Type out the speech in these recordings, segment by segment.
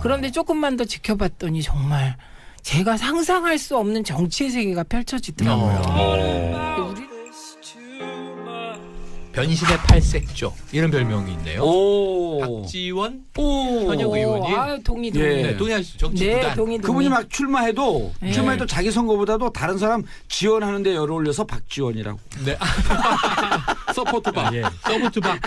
그런데 조금만 더 지켜봤더니 정말 제가 상상할 수 없는 정치의 세계가 펼쳐지더라고요. 우리 변신의 팔색조 이런 별명이 있네요. 오. 박지원 오. 현역 의원이 동의. 예. 동의하시죠? 정치 네, 구단. 동의. 그분이 막 출마해도 네. 자기 선거보다도 다른 사람 지원하는 데 열을 올려서 박지원이라고. 네. 서포트박. 예. 서포트박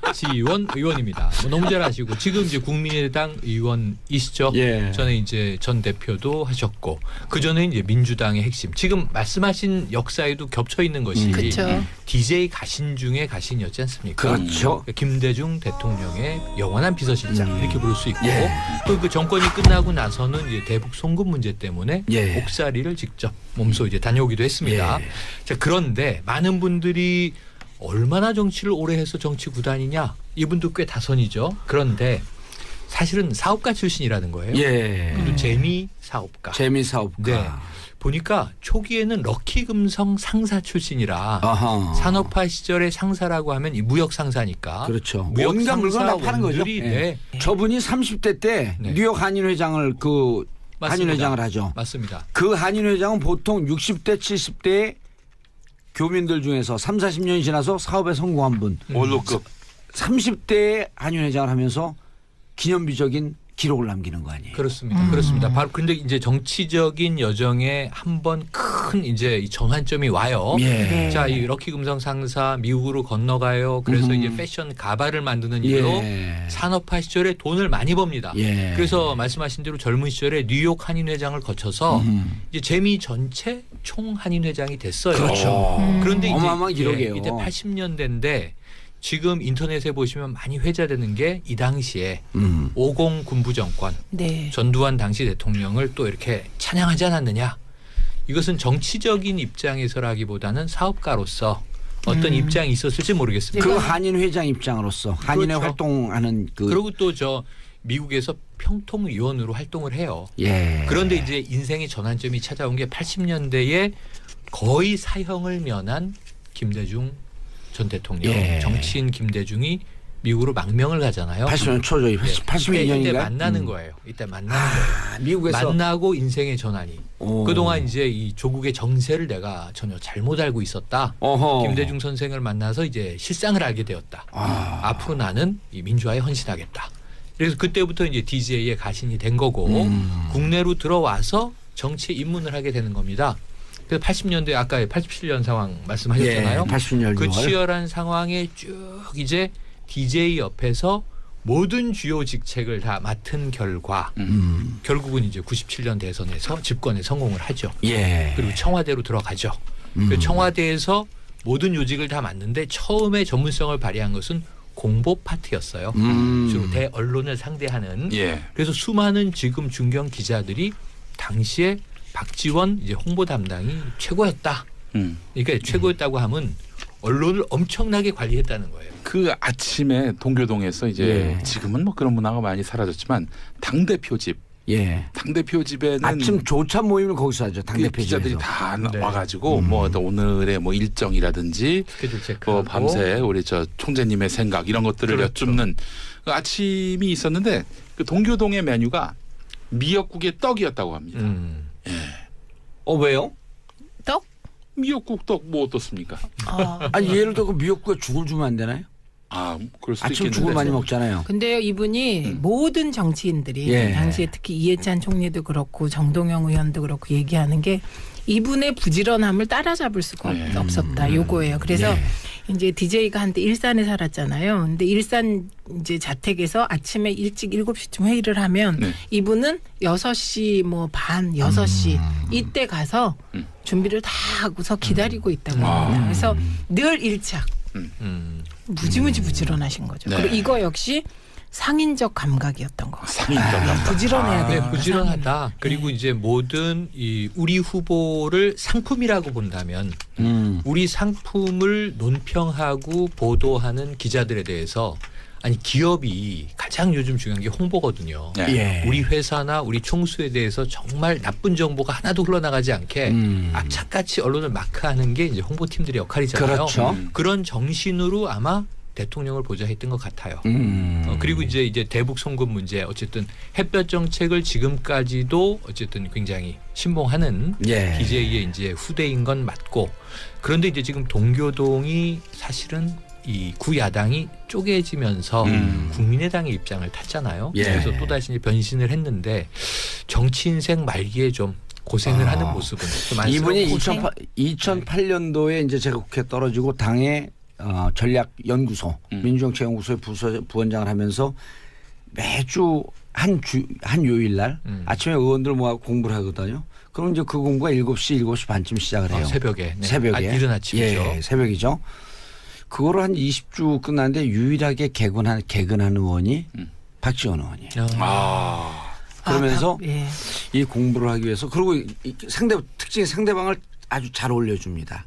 박지원 의원입니다. 너무 잘하시고 지금 이제 국민의당 의원이시죠. 예. 전에 이제 전 대표도 하셨고 그 전에 이제 민주당의 핵심. 지금 말씀하신 역사에도 겹쳐 있는 것이 그렇죠. DJ 가신 중에 가신이었지 않습니까? 그렇죠. 김대중 대통령의 영원한 비서실장 이렇게 부를 수 있고 예. 또 그 정권이 끝나고 나서는 이제 대북 송금 문제 때문에 예. 옥살이를 직접 몸소 이제 다녀오기도 했습니다. 예. 자, 그런데 많은 분들이 얼마나 정치를 오래 해서 정치 구단이냐 이분도 꽤 다선이죠. 그런데 사실은 사업가 출신이라는 거예요. 예. 그리고 재미 사업가. 재미 사업가. 네. 보니까 초기에는 럭키금성 상사 출신이라 아하. 산업화 시절의 상사라고 하면 이 무역 상사니까. 그렇죠. 무역 온갖 물건 다 파는 거죠. 상사원들이 네. 저분이 30대 때 네. 뉴욕 한인회장을 맞습니다. 한인회장을 하죠. 맞습니다. 그 한인회장은 보통 60대 70대 교민들 중에서 3, 40년이 지나서 사업에 성공한 분. 원로급. 30대 한인회장을 하면서 기념비적인 기록을 남기는 거 아니에요. 그렇습니다. 그렇습니다. 바로 근데 이제 정치적인 여정에 한번 큰 이제 이 전환점이 와요. 예. 네. 자, 이 럭키금성 상사 미국으로 건너가요. 그래서 이제 패션 가발을 만드는 일로 예. 산업화 시절에 돈을 많이 법니다. 예. 그래서 말씀하신 대로 젊은 시절에 뉴욕 한인회장을 거쳐서 이제 재미 전체 총 한인회장이 됐어요. 그렇죠. 그런데 이제 어마어마한 기록이에요. 이때 80년대인데 지금 인터넷에 보시면 많이 회자되는 게 이 당시에 50 군부 정권 네. 전두환 당시 대통령을 또 이렇게 찬양하지 않았느냐. 이것은 정치적인 입장에서라기보다는 사업가로서 어떤 입장이 있었을지 모르겠습니다. 그 한인회장 입장으로서 한인회 그렇죠. 활동하는 그리고 또 저 미국에서 평통위원으로 활동을 해요. 예. 그런데 이제 인생의 전환점이 찾아온 게 80년대에 거의 사형을 면한 김대중 전 대통령, 예. 정치인 김대중이 미국으로 망명을 가잖아요. 80년 초죠. 네. 82년인가? 이때 만나는 거예요. 이때 만나는 거예요. 미국에서 만나고 인생의 전환이. 오. 그동안 이제 이 조국의 정세를 내가 전혀 잘못 알고 있었다. 어허. 김대중 선생을 만나서 이제 실상을 알게 되었다. 앞으로 나는 이 민주화에 헌신하겠다. 그래서 그때부터 이제 DJ에 가신이 된 거고 국내로 들어와서 정치에 입문을 하게 되는 겁니다. 그래서 80년대 아까 87년 상황 말씀하셨잖아요. 예, 80년 그 6월. 치열한 상황에 쭉 이제 DJ 옆에서 모든 주요 직책을 다 맡은 결과 결국은 이제 97년 대선에서 집권에 성공을 하죠. 예. 그리고 청와대로 들어가죠. 그 청와대에서 모든 요직을 다 맡는데 처음에 전문성을 발휘한 것은 공보 파트였어요. 주로 대언론을 상대하는. 예. 그래서 수많은 지금 중견 기자들이 당시에 박지원 이제 홍보 담당이 최고였다. 그러니까 최고였다고 하면 언론을 엄청나게 관리했다는 거예요. 그 아침에 동교동에서 이제 예. 지금은 뭐 그런 문화가 많이 사라졌지만 당대표 집. 예. 당대표 집에는 아침 조차 모임을 거기서 하죠. 그 당대표 기자들이 집에서. 다 네. 와가지고 뭐 오늘의 뭐 일정이라든지 스케줄 체크하고. 뭐 밤새 우리 저 총재님의 생각 이런 것들을 그렇죠. 여쭙는 그 아침이 있었는데 그 동교동의 메뉴가 미역국에 떡이었다고 합니다. 왜요? 떡? 미역국 떡 뭐 어떻습니까? 아니 예를 들어 그 미역국에 죽을 주면 안 되나요? 아, 그럴 수도 아침 있겠는데. 죽을 많이 먹잖아요. 근데요 이분이 모든 정치인들이 예. 당시에 특히 이해찬 총리도 그렇고 정동영 의원도 그렇고 얘기하는 게 이분의 부지런함을 따라잡을 수가 예. 없었다. 요거예요. 그래서 예. 이제 DJ가 한때 일산에 살았잖아요. 근데 일산 이제 자택에서 아침에 일찍 7시쯤 회의를 하면 네. 이분은 6시 뭐 반 6시 이때 가서 준비를 다 하고서 기다리고 있다고 합니다. 그래서 늘 일착. 무지무지 부지런하신 거죠. 네. 그리고 이거 역시 상인적 감각이었던 것 같아요. 상인적 부지런해야 네, 돼요. 부지런하다. 그리고 이제 모든 이 우리 후보를 상품이라고 본다면 우리 상품을 논평하고 보도하는 기자들에 대해서 아니 기업이 가장 요즘 중요한 게 홍보거든요. 네. 예. 우리 회사나 우리 총수에 대해서 정말 나쁜 정보가 하나도 흘러나가지 않게 악착같이 언론을 마크하는 게 이제 홍보팀들의 역할이잖아요. 그렇죠. 그런 정신으로 아마 대통령을 보자 했던 것 같아요. 그리고 이제 대북 송금 문제 어쨌든 햇볕 정책을 지금까지도 어쨌든 굉장히 신봉하는 예. DJ의 이제 후대인 건 맞고 그런데 이제 지금 동교동이 사실은 이 구야당이 쪼개지면서 국민의당의 입장을 탔잖아요. 예. 그래서 또다시 변신을 했는데 정치 인생 말기에 좀 고생을 하는 모습은 좀 이분이 안쓰럽고 2008년도에 이제 제가 국회 떨어지고 당의 전략연구소 민주정책연구소의 부원장을 하면서 매주 한 요일 날 아침에 의원들 모아 공부를 하거든요. 그럼 이제 그 공부가 7시 반쯤 시작을 해요. 새벽에. 네. 새벽에. 이른 아침이죠. 예, 새벽이죠. 그거를 한 20주 끝났는데 유일하게 개근한 의원이 박지원 의원이에요. 그러면서 예. 이 공부를 하기 위해서 그리고 특징이 상대방을 아주 잘 올려줍니다.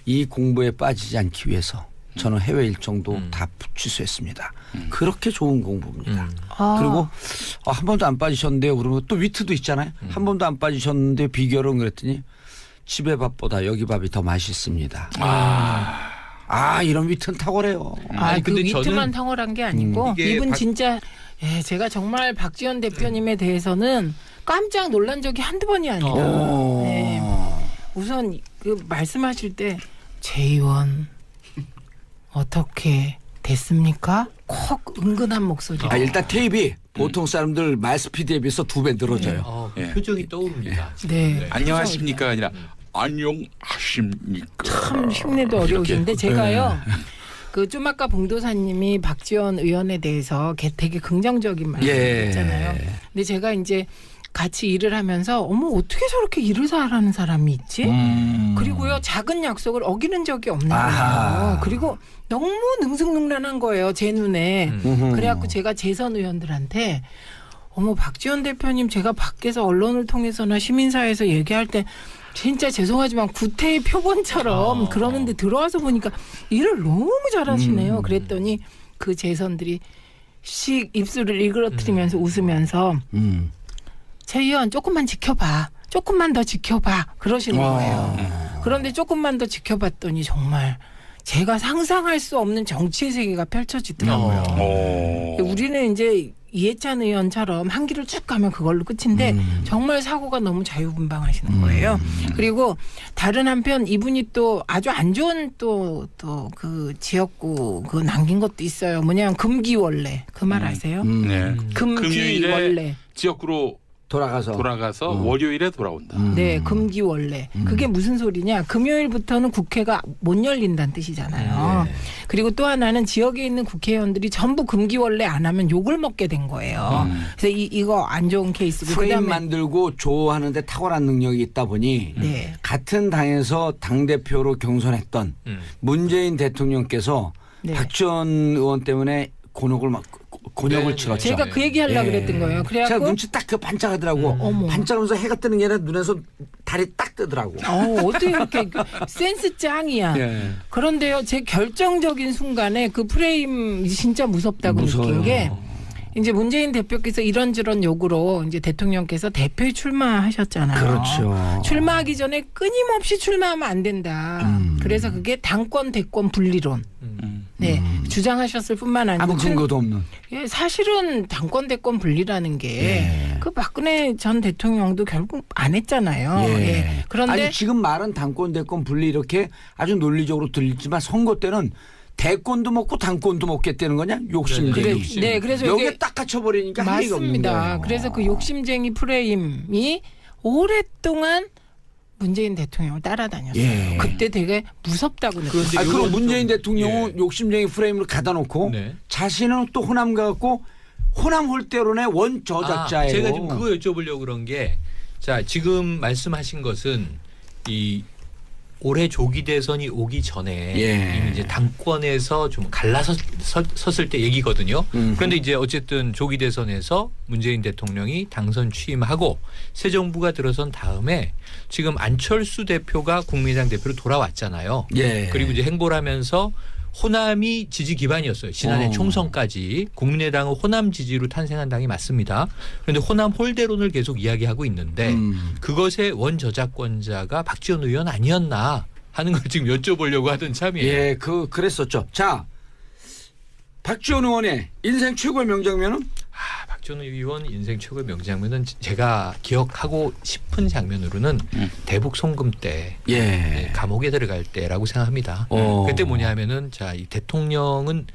이 공부에 빠지지 않기 위해서 저는 해외 일정도 다 취소했습니다. 그렇게 좋은 공부입니다. 그리고 한 번도 안 빠지셨는데요. 그러면 또 위트도 있잖아요. 한 번도 안 빠지셨는데 비결은 그랬더니 집에 밥보다 여기 밥이 더 맛있습니다. 이런 위트는 탁월해요. 아니, 그 근데 위트만 저는 탁월한 게 아니고 이게 이분 진짜 제가 정말 박지원 대표님에 대해서는 깜짝 놀란 적이 한두 번이 아니에요. 네. 우선 그 말씀하실 때 제 의원 어떻게 됐습니까? 콕 은근한 목소리. 일단 테이프 보통 사람들 말 스피드에 비해서 2배 늘어져요. 그 표정이 떠오릅니다. 네. 안녕하십니까 아니라 안녕하십니까. 참 흉내도 어려우신데 제가요. 그 좀 아까 봉도사님이 박지원 의원에 대해서 되게 긍정적인 말씀했잖아요. 근데 제가 이제 같이 일을 하면서 어머 어떻게 저렇게 일을 잘하는 사람이 있지? 그리고요 작은 약속을 어기는 적이 없는 거예요. 그리고 너무 능숙능란한 거예요 제 눈에. 그래갖고 제가 재선 의원들한테 어머 박지원 대표님 제가 밖에서 언론을 통해서나 시민사회에서 얘기할 때 진짜 죄송하지만 구태의 표본처럼 그러는데 들어와서 보니까 일을 너무 잘하시네요. 그랬더니 그 재선들이 씩 입술을 일그러뜨리면서 웃으면서 최 의원 조금만 지켜봐. 조금만 더 지켜봐. 그러시는 거예요. 그런데 조금만 더 지켜봤더니 정말 제가 상상할 수 없는 정치의 세계가 펼쳐지더라고요. 우리는 이제 이해찬 의원처럼 한 길을 쭉 가면 그걸로 끝인데 정말 사고가 너무 자유분방하시는 거예요. 그리고 다른 한편 이분이 또 아주 안 좋은 또 그 지역구 그 남긴 것도 있어요. 뭐냐면 금기원래 그 말 아세요? 네. 금기원래 지역구로 돌아가서 월요일에 돌아온다. 네, 금기원래. 그게 무슨 소리냐? 금요일부터는 국회가 못 열린다는 뜻이잖아요. 그리고 또 하나는 지역에 있는 국회의원들이 전부 금기원래 안 하면 욕을 먹게 된 거예요. 그래서 이거 안 좋은 케이스고. 프레임 그다음에 만들고 조하는데 탁월한 능력이 있다 보니 같은 당에서 당대표로 경선했던 문재인 대통령께서 박지원 의원 때문에 곤욕을 치렀죠. 제가 그 얘기 하려고 그랬던 거예요. 제가 그래갖고 눈치 딱 반짝하더라고. 반짝하면서 해가 뜨는 게 아니라 눈에서 달이 딱 뜨더라고. 어떻게 그렇게 센스 짱이야. 그런데요, 제 결정적인 순간에 그 프레임 진짜 무섭다고 느낀 게 이제 문재인 대표께서 이런저런 요구로 이제 대통령께서 대표에 출마하셨잖아요. 그렇죠. 출마하기 전에 끊임없이 출마하면 안 된다. 그래서 그게 당권 대권 분리론. 네, 주장하셨을 뿐만 아니고 아무 근거도 없는. 사실은 당권 대권 분리라는 게 그 박근혜 전 대통령도 결국 안 했잖아요. 그런데 아니 지금 말은 당권 대권 분리 이렇게 아주 논리적으로 들리지만 선거 때는 대권도 먹고 당권도 먹겠다는 거냐? 욕심쟁이. 네, 그래서 여기에 딱 갇혀버리니까 할 얘기가 없는 거예요. 맞습니다. 그래서 그 욕심쟁이 프레임이 오랫동안 문재인 대통령을 따라다녔어요. 그때 되게 무섭다고 느꼈어요. 그럼 문재인 대통령은 욕심쟁이 프레임을 가다 놓고 자신은 또 호남 가갖고 호남 홀대론의 원저작자예요. 제가 지금 그거 여쭤보려고 그런 게 자 지금 말씀하신 것은 이 올해 조기 대선이 오기 전에 이미 이제 당권에서 좀 갈라섰을 때 얘기거든요. 그런데 이제 어쨌든 조기 대선에서 문재인 대통령이 당선 취임하고 새 정부가 들어선 다음에 지금 안철수 대표가 국민의당 대표로 돌아왔잖아요. 그리고 이제 행보를 하면서 호남이 지지 기반이었어요. 지난해 총선까지 국민의당은 호남 지지로 탄생한 당이 맞습니다. 그런데 호남 홀대론을 계속 이야기하고 있는데 그것의 원저작권자가 박지원 의원 아니었나 하는 걸 지금 여쭤보려고 하던 참이에요. 그랬었죠. 자, 박지원 의원의 인생 최고의 명장면은? 박지원 의원 인생 최고의 명장면은 제가 기억하고 싶은 장면으로는 대북 송금 때 예. 감옥에 들어갈 때라고 생각합니다. 그때 뭐냐면은 자, 이 대통령은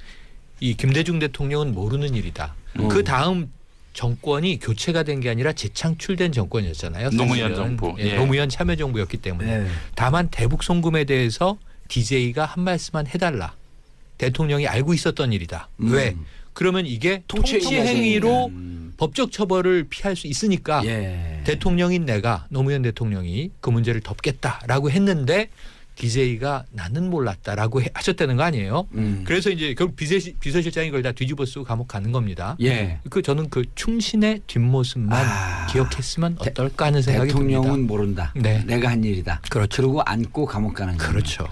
이 김대중 대통령은 모르는 일이다. 그 다음 정권이 교체가 된 게 아니라 재창출된 정권이었잖아요. 노무현 정부. 예, 노무현 참여정부였기 때문에. 다만 대북 송금에 대해서 DJ가 한 말씀만 해달라. 대통령이 알고 있었던 일이다. 왜? 그러면 이게 통치행위로 법적 처벌을 피할 수 있으니까 대통령인 내가 노무현 대통령이 그 문제를 덮겠다라고 했는데 DJ가 나는 몰랐다라고 하셨다는 거 아니에요. 그래서 이제 결국 비서실장이 그걸 다 뒤집어 쓰고 감옥 가는 겁니다. 저는 그 충신의 뒷모습만 기억했으면 어떨까 하는 생각이 대통령은 듭니다. 모른다. 네. 내가 한 일이다. 그렇죠. 그리고 안고 감옥 가는 거예요. 그렇죠.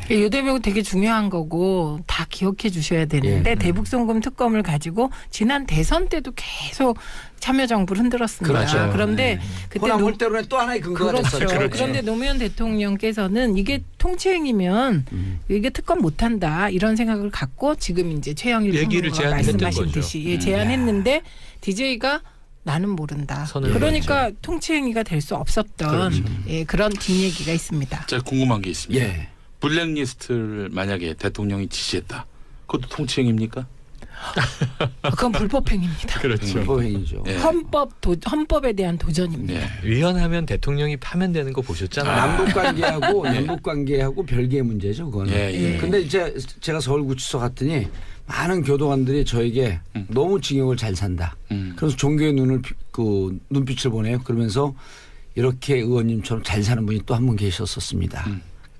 이 대목은 되게 중요한 거고 다 기억해 주셔야 되는데 대북 송금 특검을 가지고 지난 대선 때도 계속 참여정부를 흔들었습니다. 그렇죠. 그런데 그때 호남 때문에 또 하나의 근거가 그렇죠. 됐었죠. 그런데 노무현 대통령께서는 이게 통치행위면 이게 특검 못한다 이런 생각을 갖고 지금 이제 최영일 얘기를 평론가가 제안했던 말씀하신 거죠. 듯이 제안했는데 DJ가 나는 모른다. 그러니까 통치행위가 될 수 없었던 그런 뒷얘기가 있습니다. 제가 궁금한 게 있습니다. 블랙리스트를 만약에 대통령이 지시했다. 그것도 통치행위입니까? 그건 불법행위입니다. 그렇죠. 불법행위죠. 헌법에 대한 도전입니다. 위헌하면 대통령이 파면되는 거 보셨잖아요. 남북관계하고 별개의 문제죠. 그거는. 근데 이제 제가 서울구치소 갔더니 많은 교도관들이 저에게 너무 징역을 잘 산다. 그래서 종교의 눈빛을 보내요. 그러면서 이렇게 의원님처럼 잘 사는 분이 또 한 분 계셨었습니다.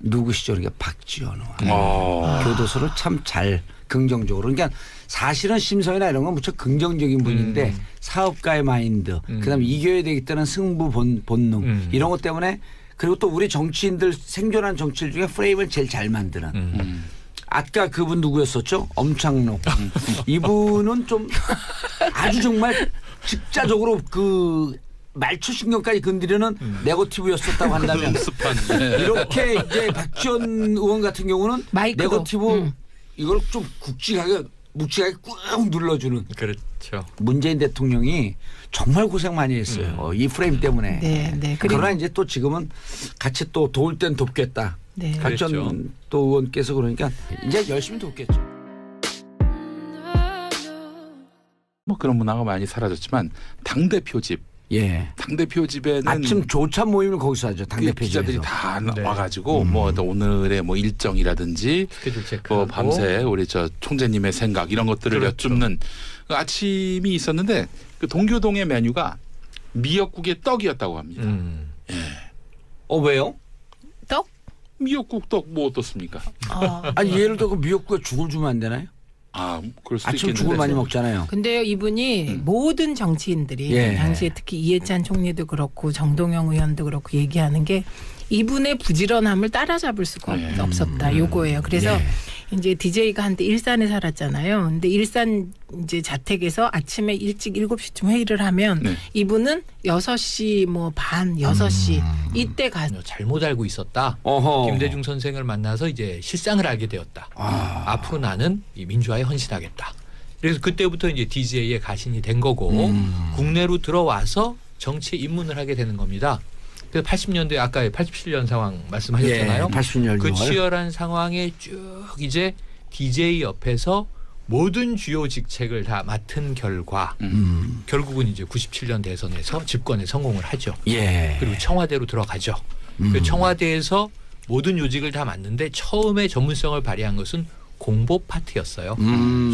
누구시죠? 그러니까 박지원 의원. 교도소를 참 잘 긍정적으로. 그러니까 사실은 심성이나 이런 건 무척 긍정적인 분인데 사업가의 마인드, 그다음에 이겨야 되겠다는 승부 본능 이런 것 때문에 그리고 또 우리 정치인들 생존한 정치인 중에 프레임을 제일 잘 만드는. 아까 그분 누구였었죠? 엄창록. 이분은 좀 아주 정말 직자적으로 그 말초 신경까지 건드리는 네거티브였었다고 한다면 이렇게 이제 박지원 의원 같은 경우는 네거티브 이걸 좀 묵직하게 꾹 눌러주는. 그렇죠. 문재인 대통령이 정말 고생 많이 했어요. 이 프레임 때문에. 그러나 이제 또 지금은 같이 또 도울 땐 돕겠다. 박지원 그렇죠. 또 의원께서 그러니까 이제 열심히 돕겠죠. 뭐 그런 문화가 많이 사라졌지만 당대표 집. 당대표 집에는 아침 조찬 모임을 거기서 하죠. 당대표 기자들이 집에서. 다 와가지고 뭐 오늘의 뭐 일정이라든지 스케줄 체크하고 뭐 밤새 우리 저 총재님의 생각 이런 것들을 여쭙는 그 아침이 있었는데 그 동교동의 메뉴가 미역국에 떡이었다고 합니다. 왜요? 떡? 미역국 떡 뭐 어떻습니까? 아니 예를 들어 미역국에 죽을 주면 안 되나요? 그럴 수도 아침 있겠는데. 죽을 많이 먹잖아요. 근데요 이분이 모든 정치인들이 당시에 특히 이해찬 총리도 그렇고 정동영 의원도 그렇고 얘기하는 게 이분의 부지런함을 따라잡을 수가 없었다 요거예요. 그래서 이제 DJ가 한때 일산에 살았잖아요. 근데 일산 이제 자택에서 아침에 일찍 7시쯤 회의를 하면 이분은 6시 반 6시 이때 잘못 알고 있었다. 김대중 선생을 만나서 이제 실상을 알게 되었다. 앞으로 나는 이 민주화에 헌신하겠다. 그래서 그때부터 이제 DJ에 가신이 된 거고 국내로 들어와서 정치에 입문을 하게 되는 겁니다. 그래서 80년대 아까 87년 상황 말씀하셨잖아요. 80년 그 치열한 상황에 쭉 이제 DJ 옆에서 모든 주요 직책을 다 맡은 결과 결국은 이제 97년 대선에서 집권에 성공을 하죠. 그리고 청와대로 들어가죠. 그 청와대에서 모든 요직을 다 맡는데 처음에 전문성을 발휘한 것은 공보 파트였어요.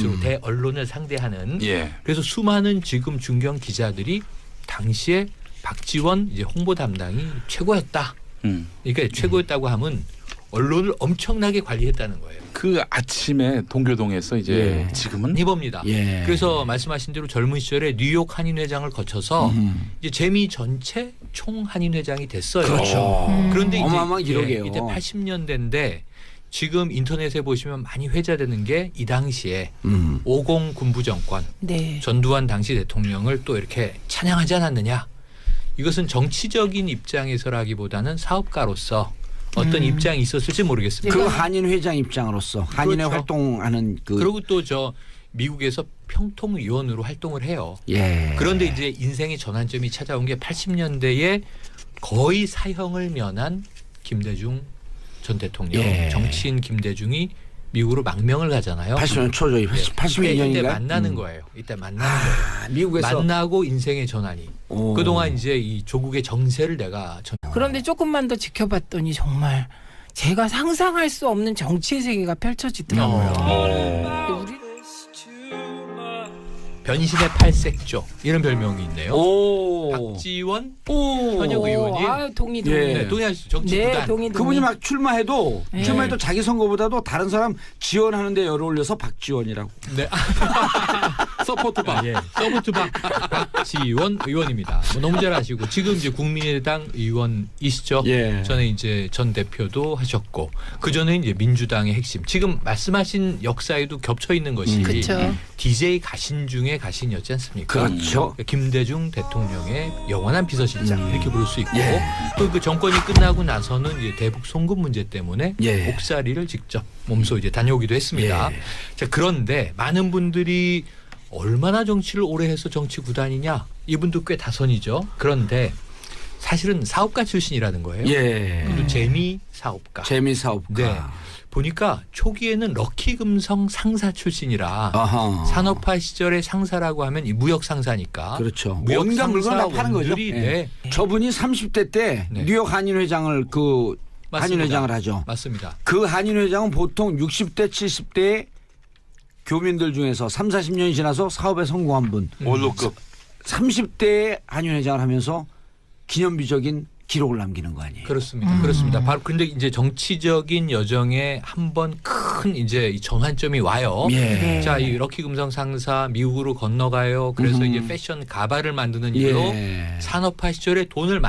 주로 대언론을 상대하는. 그래서 수많은 지금 중견 기자들이 당시에 박지원 이제 홍보 담당이 최고였다. 그러니까 최고였다고 하면 언론을 엄청나게 관리했다는 거예요. 그 아침에 동교동에서 이제 지금은 이겁니다. 그래서 말씀하신 대로 젊은 시절에 뉴욕 한인회장을 거쳐서 이제 재미 전체 총 한인회장이 됐어요. 그런데 어마어마한 이제 기록이에요. 이때 80년대인데 지금 인터넷에 보시면 많이 회자되는 게 이 당시에 50 군부 정권 전두환 당시 대통령을 또 이렇게 찬양하지 않았느냐. 이것은 정치적인 입장에서라기보다는 사업가로서 어떤 입장이 있었을지 모르겠습니다. 그 한인 회장 입장으로서 한인회 그렇죠. 활동하는 그 그리고 또 저 미국에서 평통위원으로 활동을 해요. 예. 그런데 이제 인생의 전환점이 찾아온 게 80년대에 거의 사형을 면한 김대중 전 대통령, 예. 정치인 김대중이 미국으로 망명을 가잖아요. 80년 초죠. 82년인가요? 이때 만나는 거예요. 이때 만나는 거예요. 미국에서 만나고 인생의 전환이. 오. 그동안 이제 이 조국의 정세를 내가 그런데 조금만 더 지켜봤더니 정말 제가 상상할 수 없는 정치의 세계가 펼쳐지더라고요. 우리 변신의 팔색조 이런 별명이 있네요. 오. 박지원 오. 현역 의원이 아, 동의. 예. 네, 동의하시죠. 정치 네, 구단. 동의. 그분이 막 출마해도 예. 자기 선거보다도 다른 사람 지원하는데 열을 올려서 박지원이라고. 네. 서포트바. 예. 서브투박 박지원 의원입니다. 뭐 너무 잘 아시고 지금 이제 국민의당 의원이시죠. 예. 전에 이제 전 대표도 하셨고 그 전에 이제 민주당의 핵심. 지금 말씀하신 역사에도 겹쳐 있는 것이 그렇죠. DJ 가신 중에 가신이었지 않습니까? 그렇죠. 김대중 대통령의 영원한 비서실장 이렇게 부를 수 있고 예. 또 그 정권이 끝나고 나서는 이제 대북 송금 문제 때문에 예. 옥살이를 직접 몸소 이제 다녀오기도 했습니다. 예. 자, 그런데 많은 분들이 얼마나 정치를 오래 해서 정치 구단이냐 이분도 꽤 다선이죠. 그런데 사실은 사업가 출신이라는 거예요. 예. 그리고 재미 사업가. 재미 사업가. 네. 보니까 초기에는 럭키금성 상사 출신이라 아하. 산업화 시절의 상사라고 하면 이 무역 상사니까. 그렇죠. 무역 뭔가 물건 다 파는 거죠. 상사원들이 예. 네. 저분이 30대 때 네. 뉴욕 한인회장을 그 맞습니다. 한인회장을 하죠. 맞습니다. 그 한인회장은 보통 60대 70대의 교민들 중에서 3, 40년이 지나서 사업에 성공한 분. 원로급. 30대의 한인회장을 하면서 기념비적인 기록을 남기는 거 아니에요. 그렇습니다. 그렇습니다. 바로 근데 이제 정치적인 여정에 한번 큰 이제 이 전환점이 와요. 예. 자, 이 럭키금성 상사 미국으로 건너가요. 그래서 이제 패션 가발을 만드는 일로 예. 산업화 시절에 돈을 많이